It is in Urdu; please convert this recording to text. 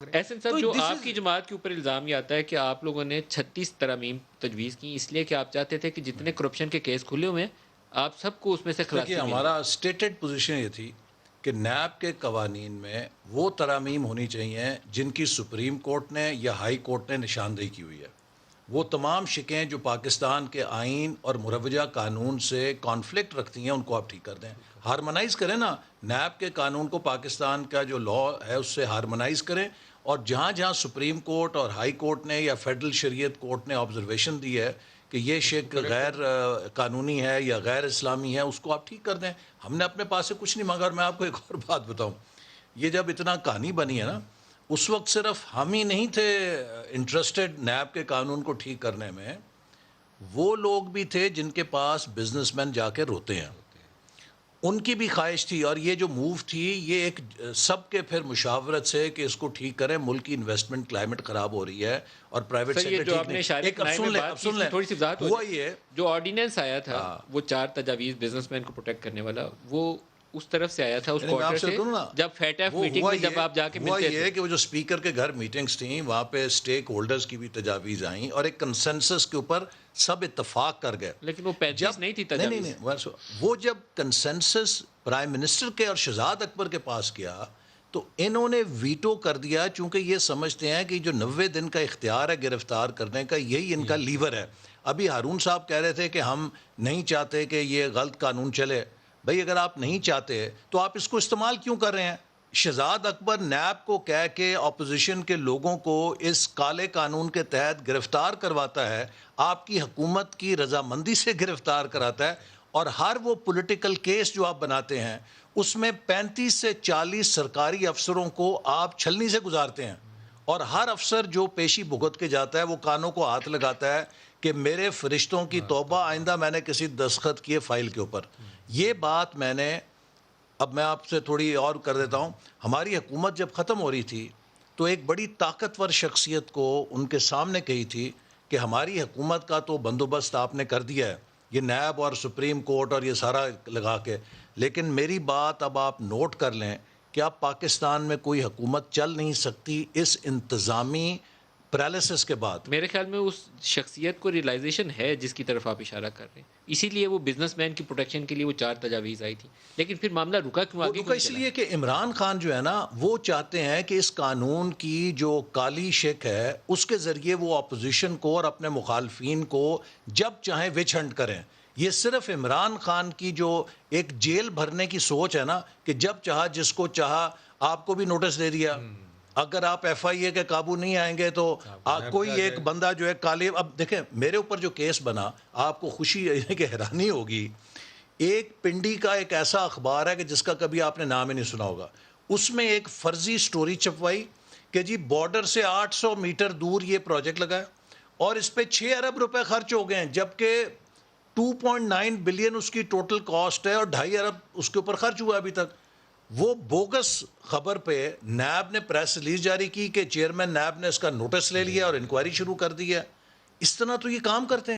احسن صاحب، تو جو دس آپ از کی جماعت کے اوپر الزام یہ آتا ہے کہ آپ لوگوں نے 36 ترامیم تجویز کی، اس لیے کہ آپ چاہتے تھے کہ جتنے کرپشن کے کیس کھلے ہوئے ہیں آپ سب کو اس میں سے دیکھیے خلاصی مل ہمارا جائے۔ اسٹیٹڈ پوزیشن یہ تھی کہ نیب کے قوانین میں وہ ترامیم ہونی چاہیے جن کی سپریم کورٹ نے یا ہائی کورٹ نے نشاندہی کی ہوئی ہے۔ وہ تمام شکیں جو پاکستان کے آئین اور مروجہ قانون سے کانفلکٹ رکھتی ہیں ان کو آپ ٹھیک کر دیں، ہارمونائز کریں نا، نیب کے قانون کو پاکستان کا جو لا ہے اس سے ہارمونائز کریں، اور جہاں جہاں سپریم کورٹ اور ہائی کورٹ نے یا فیڈرل شریعت کورٹ نے آبزرویشن دی ہے کہ یہ شک غیر قانونی ہے یا غیر اسلامی ہے، اس کو آپ ٹھیک کر دیں۔ ہم نے اپنے پاس سے کچھ نہیں مانگا۔ اور میں آپ کو ایک اور بات بتاؤں، یہ جب اتنا کہانی بنی ہے نا، اس وقت صرف ہم ہی نہیں تھے انٹرسٹڈ نیب کے قانون کو ٹھیک کرنے میں، وہ لوگ بھی تھے جن کے پاس بزنس مین جا کے روتے ہیں، ان کی بھی خواہش تھی۔ اور یہ جو موو تھی یہ ایک سب کے پھر مشاورت سے کہ اس کو ٹھیک کریں، ملک کی انویسٹمنٹ کلائمیٹ خراب ہو رہی ہے اور پرائیویٹ سر، یہ سیکٹر جو ٹھیک آپ نہیں۔ نے اشارے ایک اب کنائے میں سن لیں، بات اب کی، سن اس لیں، میں تھوڑی سی وضاحت ہو ہوا جائے۔ یہ جو آرڈیننس آیا تھا وہ 4 تجاویز بزنس مین کو پروٹیکٹ کرنے والا، وہ اس طرف سے آیا تھا، اس یعنی میں آپ کوارٹر سے سے، کہوں نا، جب فیٹ ایف وہ میٹنگ میں جب آپ جا کے ہوا ملتے تھے۔ یہ کہ وہ جو اسپیکر کے گھر میٹنگز تھیں وہاں پہ اسٹیک ہولڈرز کی بھی تجاویز آئیں اور ایک کنسنسس کے اوپر سب اتفاق کر گئے۔ لیکن وہ 35 جب نہیں تھی نہیں تجاویز۔ نہیں وہ جب کنسنسس پرائم منسٹر کے اور شہزاد اکبر کے پاس کیا تو انہوں نے ویٹو کر دیا، چونکہ یہ سمجھتے ہیں کہ جو 90 دن کا اختیار ہے گرفتار کرنے کا، یہی ان کا لیور ہے۔ ابھی ہارون صاحب کہہ رہے تھے کہ ہم نہیں چاہتے کہ یہ غلط قانون چلے۔ بھئی اگر آپ نہیں چاہتے تو آپ اس کو استعمال کیوں کر رہے ہیں؟ شہزاد اکبر نیب کو کہہ کے اپوزیشن کے لوگوں کو اس کالے قانون کے تحت گرفتار کرواتا ہے، آپ کی حکومت کی رضامندی سے گرفتار کراتا ہے، اور ہر وہ پولیٹیکل کیس جو آپ بناتے ہیں اس میں 35 سے 40 سرکاری افسروں کو آپ چھلنی سے گزارتے ہیں، اور ہر افسر جو پیشی بھگت کے جاتا ہے وہ کانوں کو ہاتھ لگاتا ہے کہ میرے فرشتوں کی توبہ، آئندہ میں نے کسی دستخط کیے فائل کے اوپر۔ یہ بات میں نے، اب میں آپ سے تھوڑی اور کر دیتا ہوں، ہماری حکومت جب ختم ہو رہی تھی تو ایک بڑی طاقتور شخصیت کو ان کے سامنے کہی تھی کہ ہماری حکومت کا تو بندوبست آپ نے کر دیا ہے، یہ نیب اور سپریم کورٹ اور یہ سارا لگا کے، لیکن میری بات اب آپ نوٹ کر لیں کہ اب پاکستان میں کوئی حکومت چل نہیں سکتی اس انتظامی پیرالسس کے بعد۔ میرے خیال میں اس شخصیت کو ریئلائزیشن ہے جس کی طرف آپ اشارہ کر رہے ہیں، اسی لیے وہ بزنس مین کی پروٹیکشن کے لیے وہ 4 تجاویز آئی تھی، لیکن پھر معاملہ رکا کیوں، وہ آگے رکا کیوں اس نہیں لیے چلا؟ کہ عمران خان جو ہے نا وہ چاہتے ہیں کہ اس قانون کی جو کالی شک ہے اس کے ذریعے وہ اپوزیشن کو اور اپنے مخالفین کو جب چاہیں وچ ہنٹ کریں۔ یہ صرف عمران خان کی جو ایک جیل بھرنے کی سوچ ہے نا کہ جب چاہا جس کو چاہا، آپ کو بھی نوٹس دے دیا، اگر آپ ایف آئی اے کے قابو نہیں آئیں گے تو کوئی ایک بندہ جو ہے کالے، اب دیکھیں میرے اوپر جو کیس بنا، آپ کو خوشی ہے کہ حیرانی ہوگی، ایک پنڈی کا ایک ایسا اخبار ہے کہ جس کا کبھی آپ نے نام ہی نہیں سنا ہوگا، اس میں ایک فرضی سٹوری چھپوائی کہ جی بارڈر سے 800 میٹر دور یہ پروجیکٹ لگا ہے اور اس پہ 6 ارب روپے خرچ ہو گئے ہیں، جبکہ 2.9 بلین اس کی ٹوٹل کاسٹ ہے اور 2.5 ارب اس کے اوپر خرچ ہوا ابھی تک۔ وہ بوگس خبر پہ نیب نے پریس ریلیز جاری کی کہ چیئرمین نیب نے اس کا نوٹس لے لیا اور انکوائری شروع کر دی ہے۔ اس طرح تو یہ کام کرتے ہیں۔